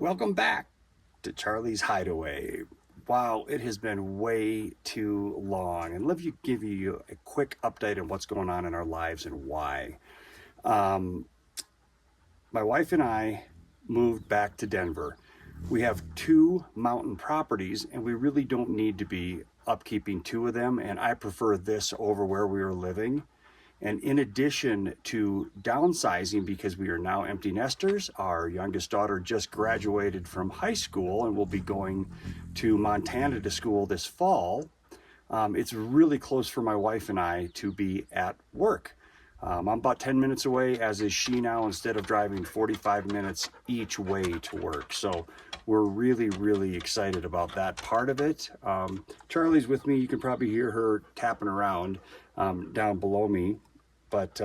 Welcome back to Charley's Hideaway. Wow, it has been way too long. And let me give you a quick update on what's going on in our lives and why. Um, my wife and I moved back to Denver. We have two mountain properties and we really don't need to be upkeeping two of them. And I prefer this over where we were living. And in addition to downsizing, because we are now empty nesters, our youngest daughter just graduated from high school and will be going to Montana to school this fall. It's really close for my wife and I to be at work. I'm about 10 minutes away, as is she now, instead of driving 45 minutes each way to work. So we're really, really excited about that part of it. Charley's with me. You can probably hear her tapping around down below me. But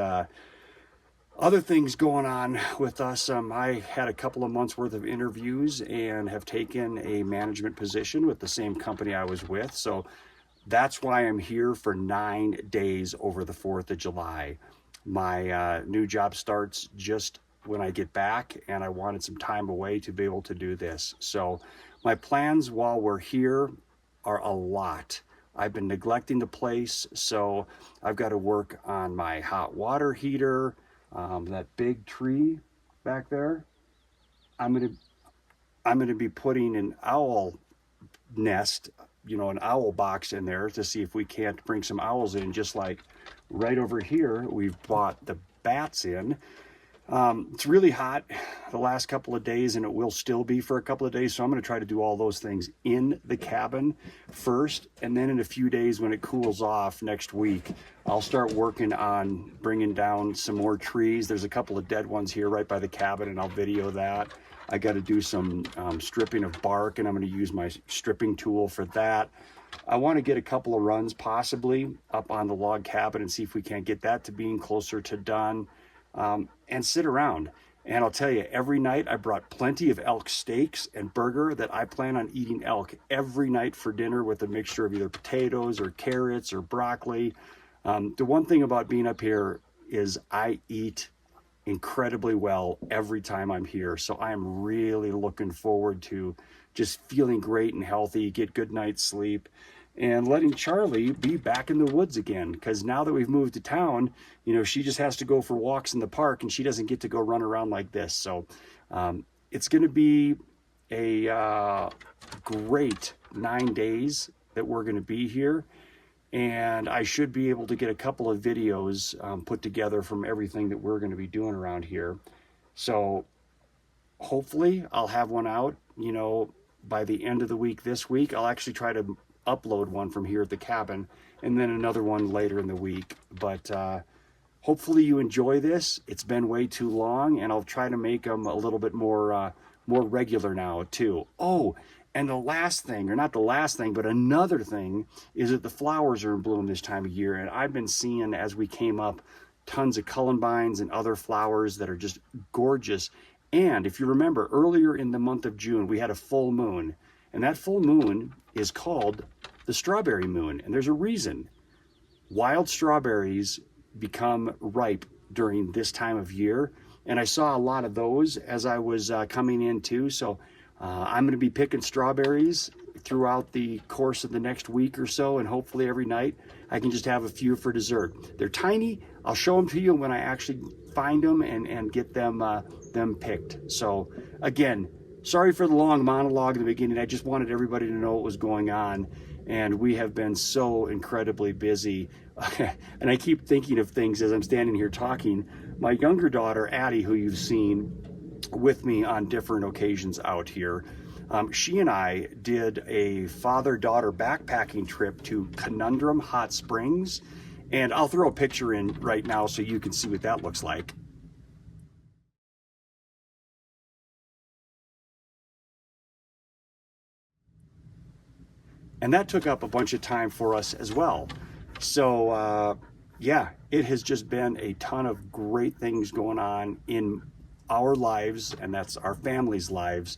other things going on with us. I had a couple of months worth of interviews and have taken a management position with the same company I was with. So that's why I'm here for 9 days over the 4th of July. My new job starts just when I get back, and I wanted some time away to be able to do this. So my plans while we're here are a lot. I've been neglecting the place, so I've got to work on my hot water heater, that big tree back there. I'm gonna be putting an owl nest, an owl box in there to see if we can't bring some owls in, just like right over here we've bought the bats in. It's really hot the last couple of days, and it will still be for a couple of days. So I'm going to try to do all those things in the cabin first. And then in a few days, when it cools off next week, I'll start working on bringing down some more trees. There's a couple of dead ones here right by the cabin, and I'll video that. I got to do some stripping of bark, and I'm going to use my stripping tool for that. I want to get a couple of runs possibly up on the log cabin and see if we can't get that to being closer to done. And sit around. And I'll tell you, every night I brought plenty of elk steaks and burger that I plan on eating elk every night for dinner with a mixture of either potatoes or carrots or broccoli. The one thing about being up here is I eat incredibly well every time I'm here. So I am really looking forward to just feeling great and healthy, get good night's sleep, and letting Charley be back in the woods again. Because now that we've moved to town, she just has to go for walks in the park and she doesn't get to go run around like this. So it's going to be a great 9 days that we're going to be here. And I should be able to get a couple of videos put together from everything that we're going to be doing around here. So hopefully I'll have one out, by the end of the week this week. I'll actually try to upload one from here at the cabin, and then another one later in the week. But hopefully you enjoy this. It's been way too long, and I'll try to make them a little bit more regular now too. Oh, and the last thing, or not the last thing, but another thing, is that the flowers are in bloom this time of year. And I've been seeing, as we came up, tons of columbines and other flowers that are just gorgeous. And if you remember, earlier in the month of June, we had a full moon. And that full moon is called the strawberry moon. And there's a reason. Wild strawberries become ripe during this time of year. And I saw a lot of those as I was coming in too. So I'm going to be picking strawberries throughout the course of the next week or so. And hopefully every night I can just have a few for dessert. They're tiny. I'll show them to you when I actually find them and get them picked. So again, sorry for the long monologue in the beginning. I just wanted everybody to know what was going on. And we have been so incredibly busy. And I keep thinking of things as I'm standing here talking. My younger daughter, Addie, who you've seen with me on different occasions out here, she and I did a father-daughter backpacking trip to Conundrum Hot Springs. And I'll throw a picture in right now so you can see what that looks like. And that took up a bunch of time for us as well. So yeah, it has just been a ton of great things going on in our lives, and that's our family's lives.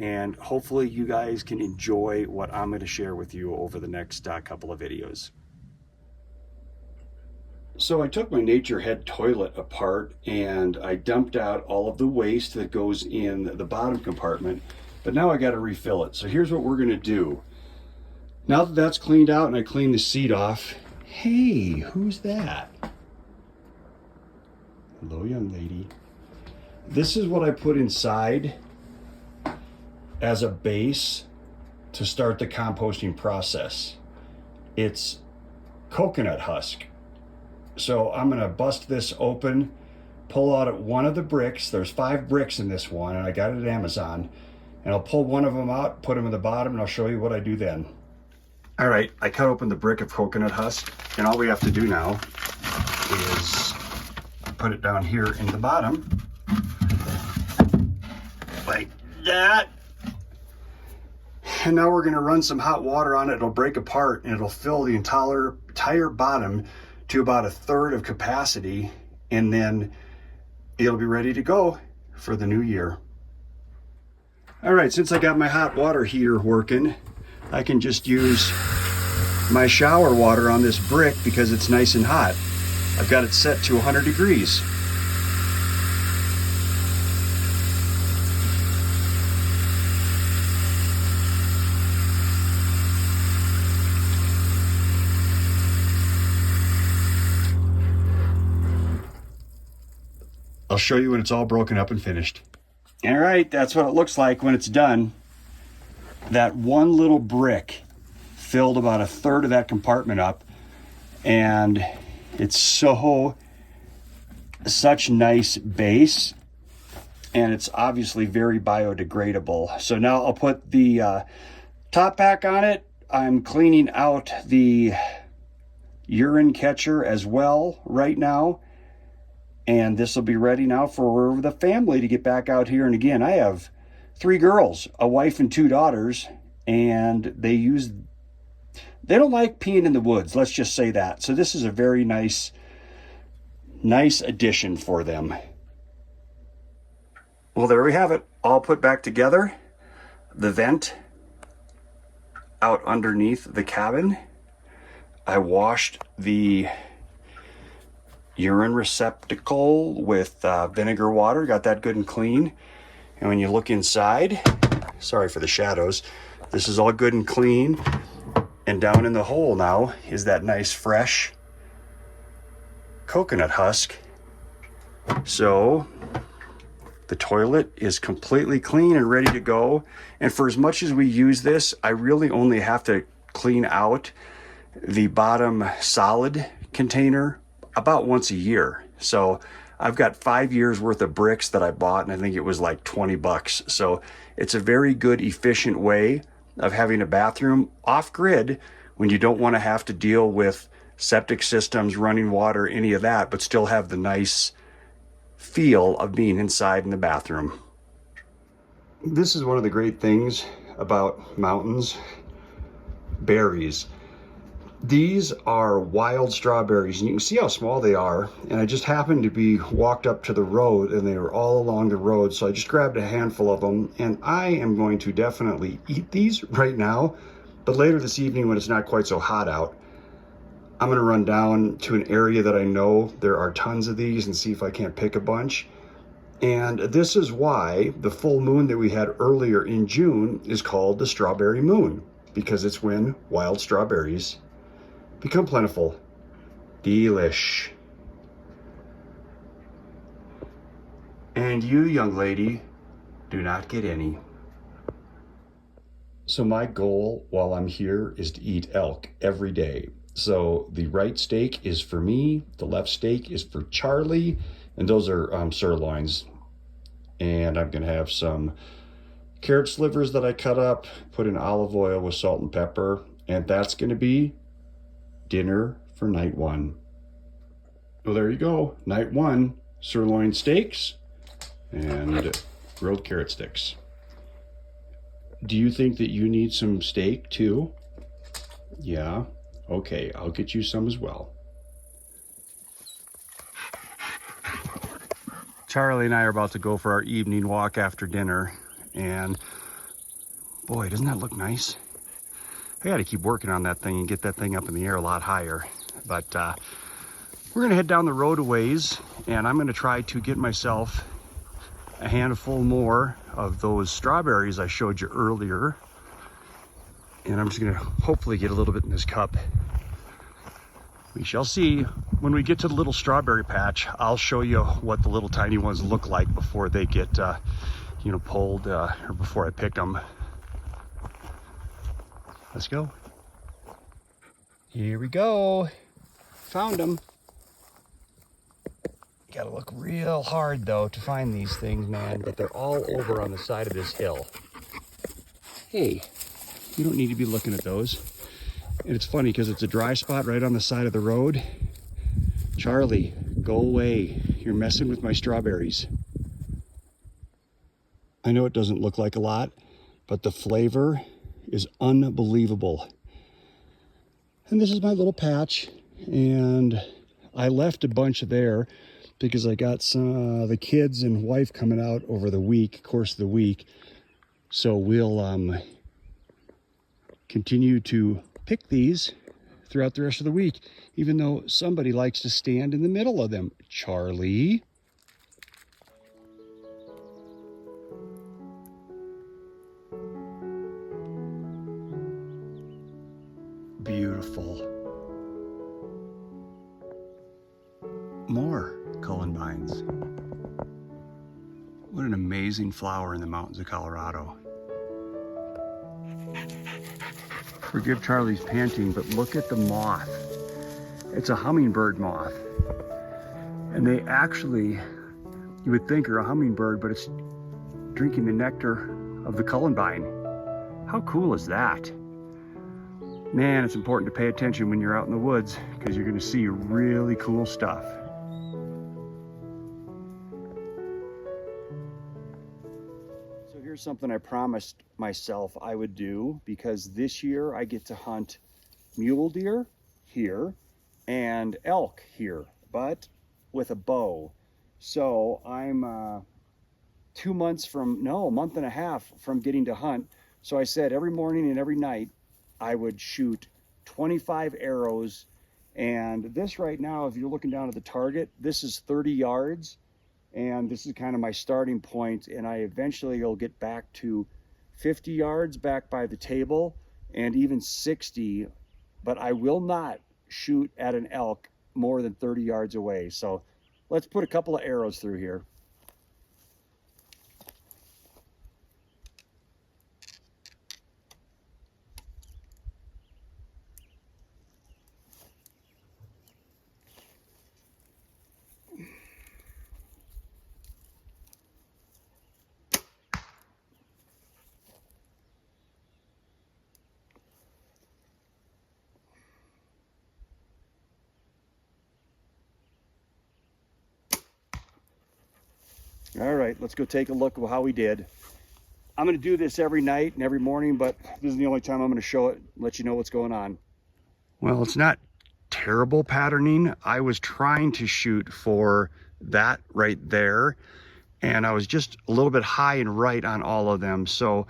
And hopefully you guys can enjoy what I'm going to share with you over the next couple of videos. So I took my Nature Head toilet apart and I dumped out all of the waste that goes in the bottom compartment, but now I got to refill it. So here's what we're going to do. Now that that's cleaned out and I cleaned the seat off, hey, who's that? Hello, young lady. This is what I put inside as a base to start the composting process. It's coconut husk. So I'm gonna bust this open, pull out one of the bricks. There's 5 bricks in this one, and I got it at Amazon. And I'll pull one of them out, put them in the bottom, and I'll show you what I do then. All right, I cut open the brick of coconut husk, and all we have to do now is put it down here in the bottom, like that. And now we're gonna run some hot water on it. It'll break apart, and it'll fill the entire bottom to about 1/3 of capacity, and then it'll be ready to go for the new year. All right, since I got my hot water heater working, I can just use my shower water on this brick because it's nice and hot. I've got it set to 100 degrees. I'll show you when it's all broken up and finished. All right, that's what it looks like when it's done. That one little brick filled about 1/3 of that compartment up, and it's such nice base, and it's obviously very biodegradable. So now I'll put the top pack on it. I'm cleaning out the urine catcher as well right now. And this will be ready now for the family to get back out here. And again, I have 3 girls, a wife and 2 daughters, and they don't like peeing in the woods, let's just say that. So this is a very nice addition for them. Well, there we have it, all put back together. The vent out underneath the cabin. I washed the urine receptacle with vinegar water, got that good and clean. And when you look inside, sorry for the shadows, this is all good and clean. And down in the hole now is that nice fresh coconut husk. So the toilet is completely clean and ready to go. And for as much as we use this, I really only have to clean out the bottom solid container about once a year. So I've got 5 years worth of bricks that I bought, and I think it was like $20. So it's a very good, efficient way of having a bathroom off grid when you don't want to have to deal with septic systems, running water, any of that, but still have the nice feel of being inside in the bathroom. This is one of the great things about mountains: berries. These are wild strawberries, and you can see how small they are. And I just happened to be walked up to the road, and they were all along the road. So I just grabbed a handful of them, and I am going to definitely eat these right now. But later this evening, when it's not quite so hot out, I'm going to run down to an area that I know there are tons of these and see if I can't pick a bunch. And this is why the full moon that we had earlier in June is called the strawberry moon, because it's when wild strawberries become plentiful. Delish. And you, young lady, do not get any. So my goal while I'm here is to eat elk every day. So the right steak is for me, the left steak is for Charley, and those are sirloins. And I'm gonna have some carrot slivers that I cut up, put in olive oil with salt and pepper, and that's gonna be dinner for night 1. Well, there you go. Night 1, sirloin steaks and grilled carrot sticks. Do you think that you need some steak too? Yeah? Okay, I'll get you some as well. Charley and I are about to go for our evening walk after dinner, and boy, doesn't that look nice? I got to keep working on that thing and get that thing up in the air a lot higher. But We're gonna head down the road a ways, and I'm gonna try to get myself a handful more of those strawberries I showed you earlier. And I'm just gonna hopefully get a little bit in this cup. We shall see. When we get to the little strawberry patch, I'll show you what the little tiny ones look like before they get, pulled, or before I pick them. Let's go. Here we go. Found them. Gotta look real hard though to find these things, man, but they're all over on the side of this hill. Hey, you don't need to be looking at those. And it's funny because it's a dry spot right on the side of the road. Charlie, go away. You're messing with my strawberries. I know it doesn't look like a lot, but the flavor is unbelievable. And this is my little patch, and I left a bunch there because I got some the kids and wife coming out over the course of the week. So we'll continue to pick these throughout the rest of the week, even though somebody likes to stand in the middle of them. Charlie. Beautiful. More columbines. What an amazing flower in the mountains of Colorado. Forgive Charlie's panting, but look at the moth. It's a hummingbird moth. And they actually, you would think are a hummingbird, but it's drinking the nectar of the columbine. How cool is that? Man, it's important to pay attention when you're out in the woods because you're going to see really cool stuff. So here's something I promised myself I would do, because this year I get to hunt mule deer here and elk here, but with a bow. So I'm a month and a half from getting to hunt. So I said every morning and every night I would shoot 25 arrows. And this right now, if you're looking down at the target, this is 30 yards. And this is kind of my starting point. And I eventually will get back to 50 yards back by the table and even 60. But I will not shoot at an elk more than 30 yards away. So let's put a couple of arrows through here. All right, let's go take a look at how we did. I'm going to do this every night and every morning, but this is the only time I'm going to show it, let you know what's going on. Well, it's not terrible patterning. I was trying to shoot for that right there, and I was just a little bit high and right on all of them. So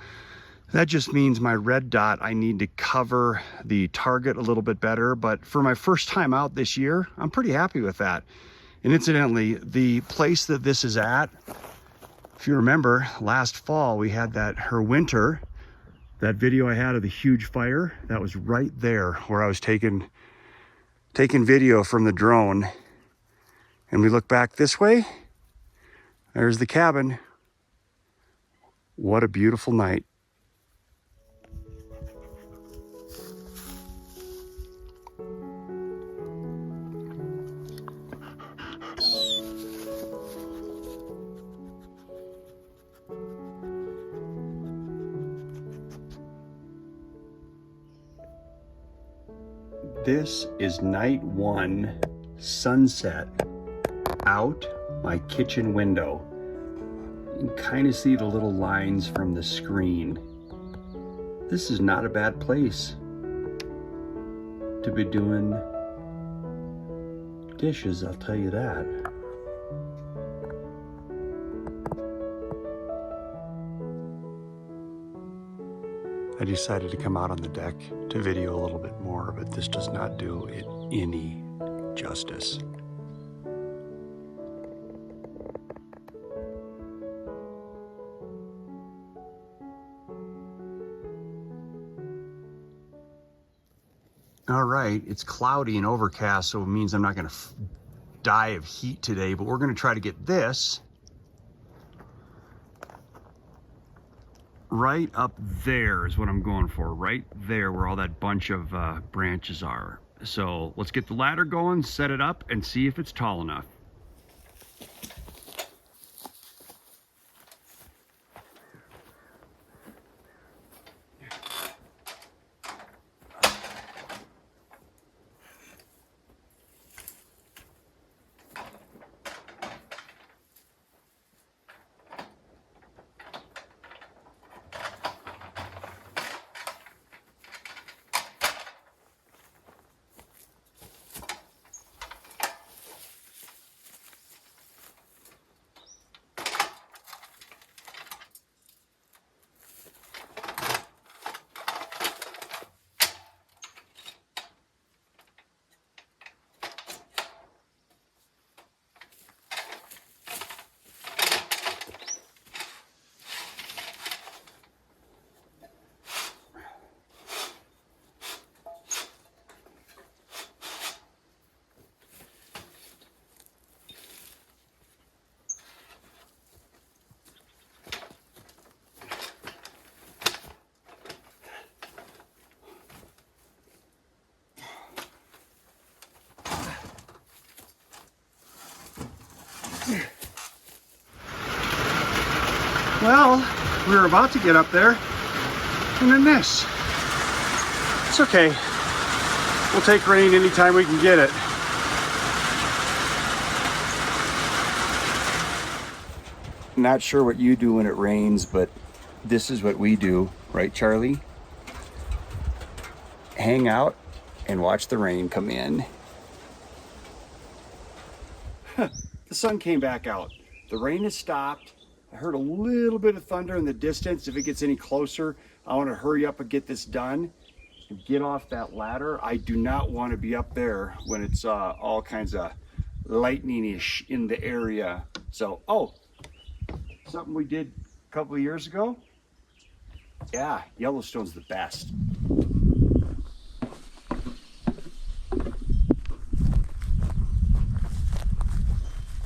that just means my red dot, I need to cover the target a little bit better. But for my first time out this year, I'm pretty happy with that. And incidentally, the place that this is at, if you remember, last fall we had her winter, that video I had of the huge fire, that was right there where I was taking video from the drone. And we look back this way, there's the cabin. What a beautiful night. This is night one, sunset, out my kitchen window. You can kind of see the little lines from the screen. This is not a bad place to be doing dishes, I'll tell you that. I decided to come out on the deck to video a little bit more, but this does not do it any justice. All right, it's cloudy and overcast, so it means I'm not going to die of heat today, but we're going to try to get this right up there is what I'm going for, right there where all that bunch of branches are. So let's get the ladder going, set it up, and see if it's tall enough. Well, we were about to get up there, and then this. It's okay. We'll take rain anytime we can get it. Not sure what you do when it rains, but this is what we do, right, Charlie? Hang out and watch the rain come in. The sun came back out. The rain has stopped. I heard a little bit of thunder in the distance. If it gets any closer, I want to hurry up and get this done and get off that ladder. I do not want to be up there when it's all kinds of lightning-ish in the area. So, oh, something we did a couple of years ago. Yeah, Yellowstone's the best.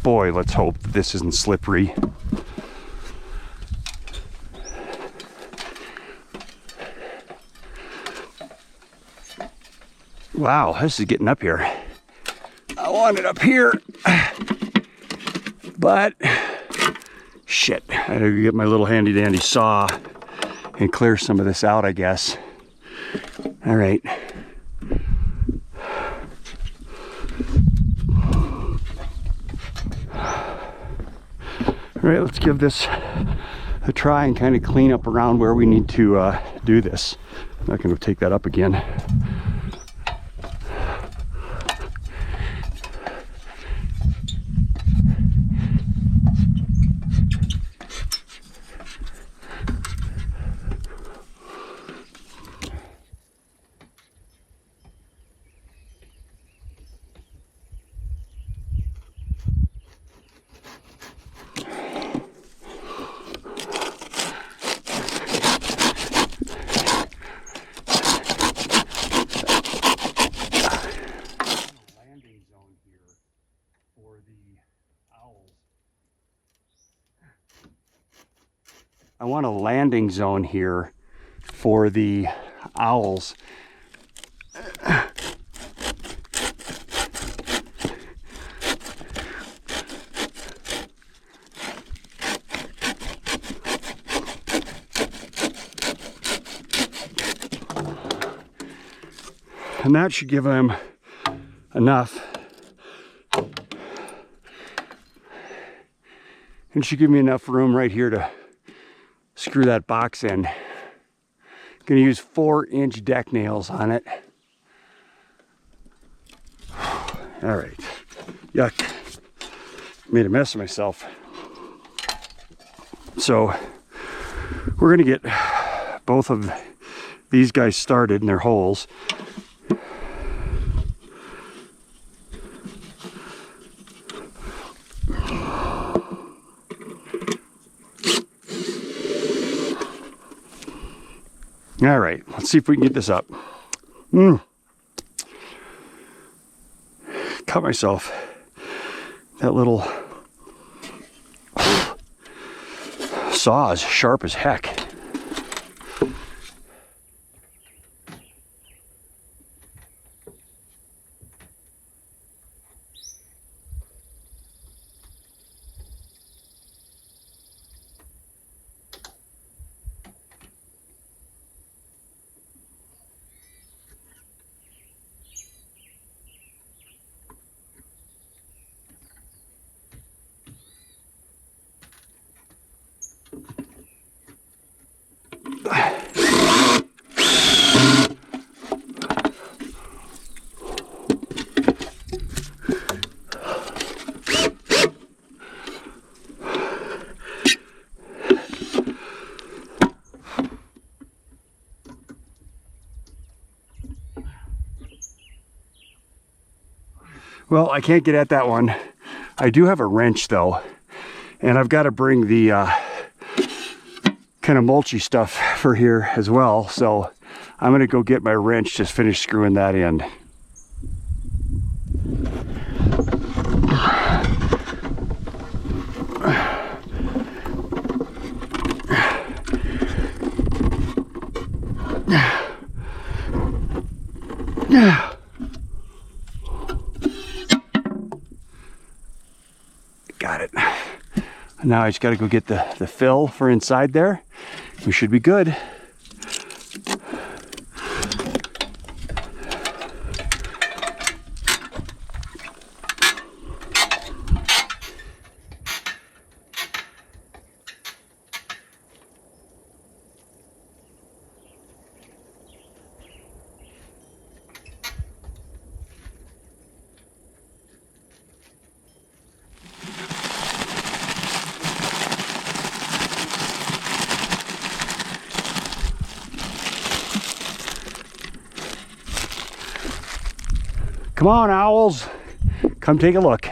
Boy, let's hope this isn't slippery. Wow, this is getting up here. I want it up here, but shit, I gotta get my little handy dandy saw and clear some of this out, I guess. All right. All right, let's give this a try and kind of clean up around where we need to do this. I'm not going to take that up again. I want a landing zone here for the owls. And that should give them enough. And should give me enough room right here to screw that box in. Gonna use 4-inch deck nails on it. All right, yuck. Made a mess of myself. So we're gonna get both of these guys started in their holes. All right, let's see if we can get this up. cut myself. That little saw is sharp as heck. Well, I can't get at that one. I do have a wrench though, and I've got to bring the kind of mulchy stuff for here as well. So I'm gonna go get my wrench, just finish screwing that in. Got it. Now I just got to go get the fill for inside there. We should be good. Come on, owls, come take a look.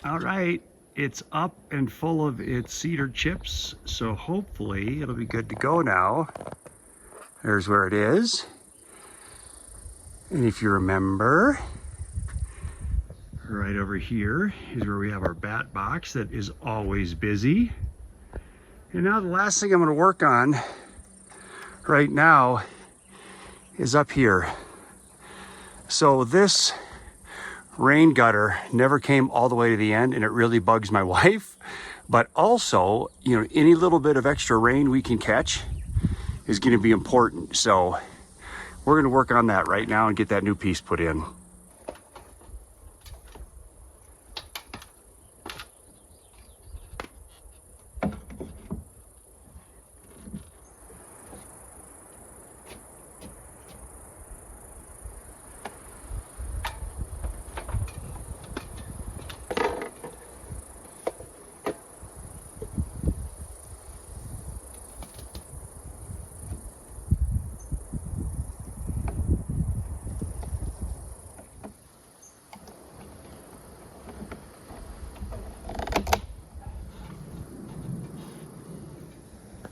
All right, it's up and full of its cedar chips, so hopefully it'll be good to go now. There's where it is. And if you remember, right over here is where we have our bat box that is always busy. And now the last thing I'm going to work on right now is up here. So this rain gutter never came all the way to the end, and it really bugs my wife. But also, you know, any little bit of extra rain we can catch is going to be important. So we're going to work on that right now and get that new piece put in.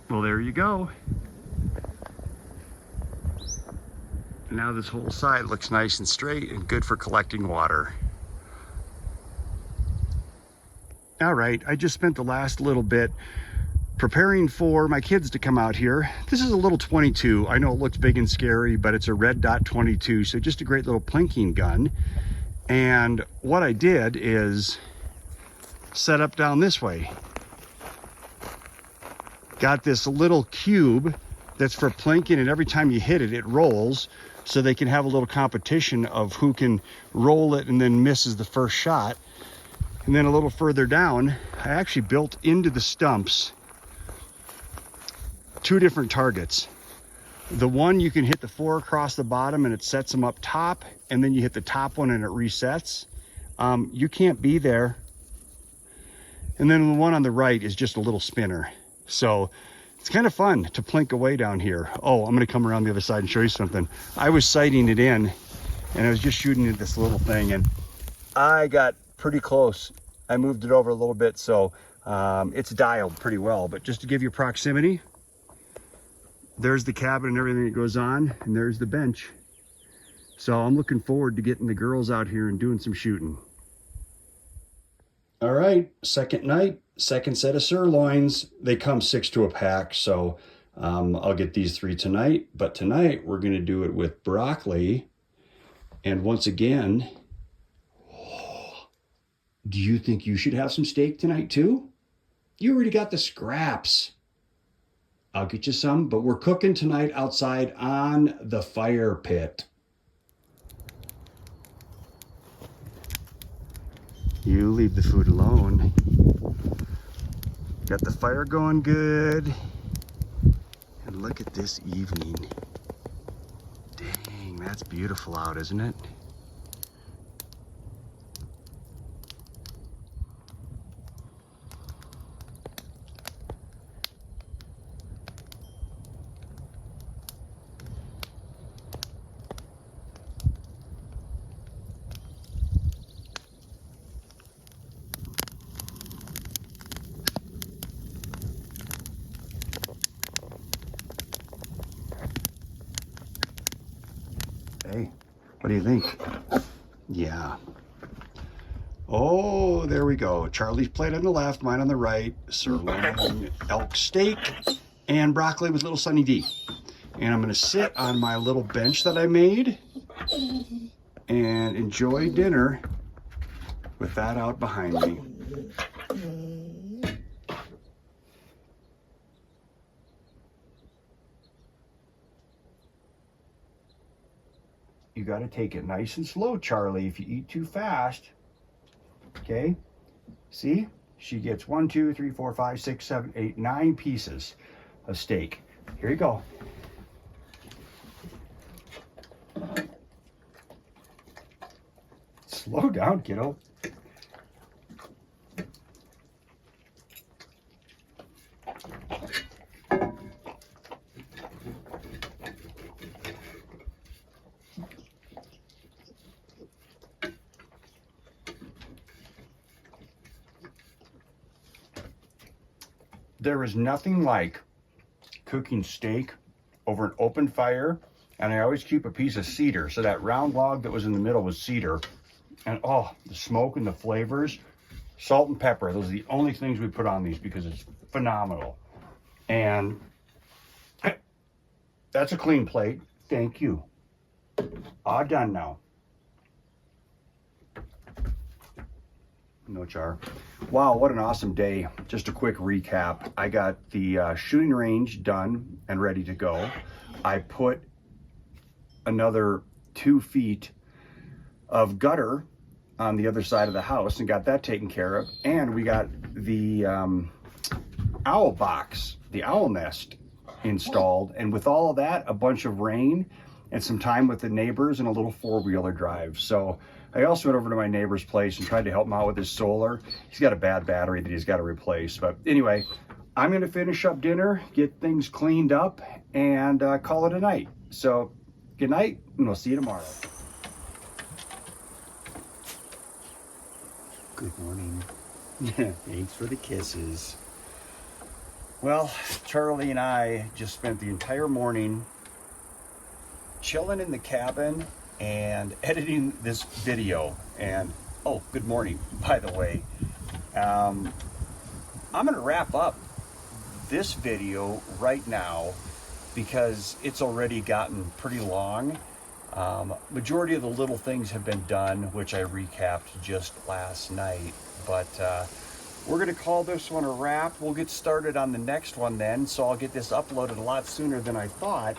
Well, there you go. Now this whole side looks nice and straight and good for collecting water. All right, I just spent the last little bit preparing for my kids to come out here. This is a little 22. I know it looks big and scary, but it's a red dot 22, so just a great little plinking gun. And what I did is set up down this way. Got this little cube that's for plinking, and every time you hit it, it rolls, so they can have a little competition of who can roll it and then misses the first shot. And then a little further down, I actually built into the stumps 2 different targets. The one you can hit the 4 across the bottom and it sets them up top, and then you hit the top one and it resets. You can't be there. And then the one on the right is just a little spinner. So it's kind of fun to plink away down here. Oh, I'm gonna come around the other side and show you something. I was sighting it in and I was just shooting at this little thing, and I got pretty close. I moved it over a little bit, so it's dialed pretty well. But just to give you proximity, there's the cabin and everything that goes on, and there's the bench. So I'm looking forward to getting the girls out here and doing some shooting. All right, second night, second set of sirloins. They come 6 to a pack, so I'll get these 3 tonight. But tonight we're gonna do it with broccoli. And once again, do you think you should have some steak tonight too? You already got the scraps. I'll get you some, but we're cooking tonight outside on the fire pit. You leave the food alone. Got the fire going good. And look at this evening. Dang, that's beautiful out, isn't it? Hey, what do you think? Yeah. Oh, there we go. Charlie's plate on the left, mine on the right. Sirloin, elk steak, and broccoli with little Sunny D. And I'm gonna sit on my little bench that I made and enjoy dinner with that out behind me. You got to take it nice and slow, Charlie. If you eat too fast, okay? See? She gets 1, 2, 3, 4, 5, 6, 7, 8, 9 pieces of steak. Here you go. Slow down, kiddo. There is nothing like cooking steak over an open fire, and I always keep a piece of cedar. So that round log that was in the middle was cedar. And oh, the smoke and the flavors, salt and pepper. Those are the only things we put on these because it's phenomenal. And that's a clean plate. Thank you. All done now. No char. Wow, what an awesome day. Just a quick recap. I got the shooting range done and ready to go. I put another 2 feet of gutter on the other side of the house and got that taken care of. And we got the owl box, the owl nest installed. And with all of that, a bunch of rain and some time with the neighbors and a little 4-wheeler drive. So I also went over to my neighbor's place and tried to help him out with his solar. He's got a bad battery that he's got to replace. But anyway, I'm going to finish up dinner, get things cleaned up, and call it a night. So good night, and we'll see you tomorrow. Good morning. Thanks for the kisses. Well, Charlie and I just spent the entire morning chilling in the cabin and editing this video. And oh, good morning, by the way. I'm gonna wrap up this video right now because it's already gotten pretty long. Majority of the little things have been done, which I recapped just last night, but we're gonna call this one a wrap. We'll get started on the next one then, so I'll get this uploaded a lot sooner than I thought.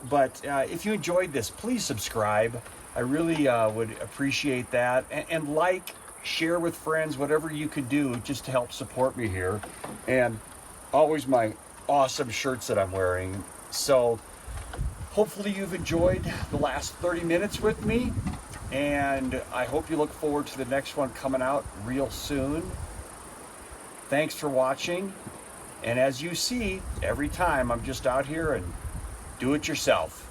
But if you enjoyed this, please subscribe. I really would appreciate that. And like, share with friends, whatever you could do just to help support me here. And always my awesome shirts that I'm wearing. So hopefully you've enjoyed the last 30 minutes with me. And I hope you look forward to the next one coming out real soon. Thanks for watching. And as you see, every time I'm just out here and do it yourself.